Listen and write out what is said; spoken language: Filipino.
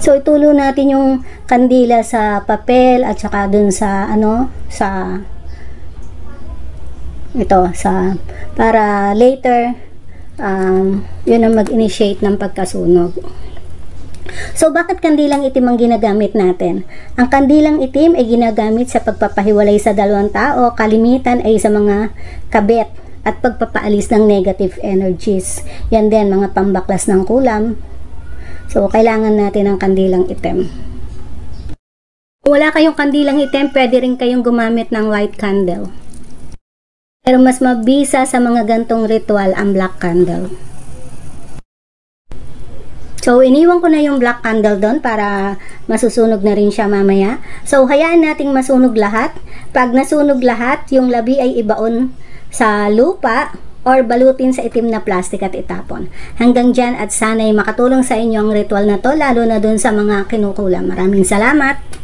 So itulo natin yung kandila sa papel at saka dun sa para later yun ang mag-initiate ng pagkasunog. So bakit kandilang itim ang ginagamit natin? Ang kandilang itim ay ginagamit sa pagpapahiwalay sa dalawang tao, kalimitan ay sa mga kabit at pagpapaalis ng negative energies. Yan din mga pambaklas ng kulam. So kailangan natin ng kandilang itim. Kung wala kayong kandilang itim, pwede rin kayong gumamit ng white candle. Pero mas mabisa sa mga gantong ritual ang black candle. So, iniwan ko na yung black candle doon para masusunog na rin siya mamaya. So, hayaan nating masunog lahat. Pag nasunog lahat, yung labi ay ibaon sa lupa or balutin sa itim na plastic at itapon. Hanggang dyan at sana'y makatulong sa inyo ang ritual na to, lalo na doon sa mga kinukulam. Maraming salamat!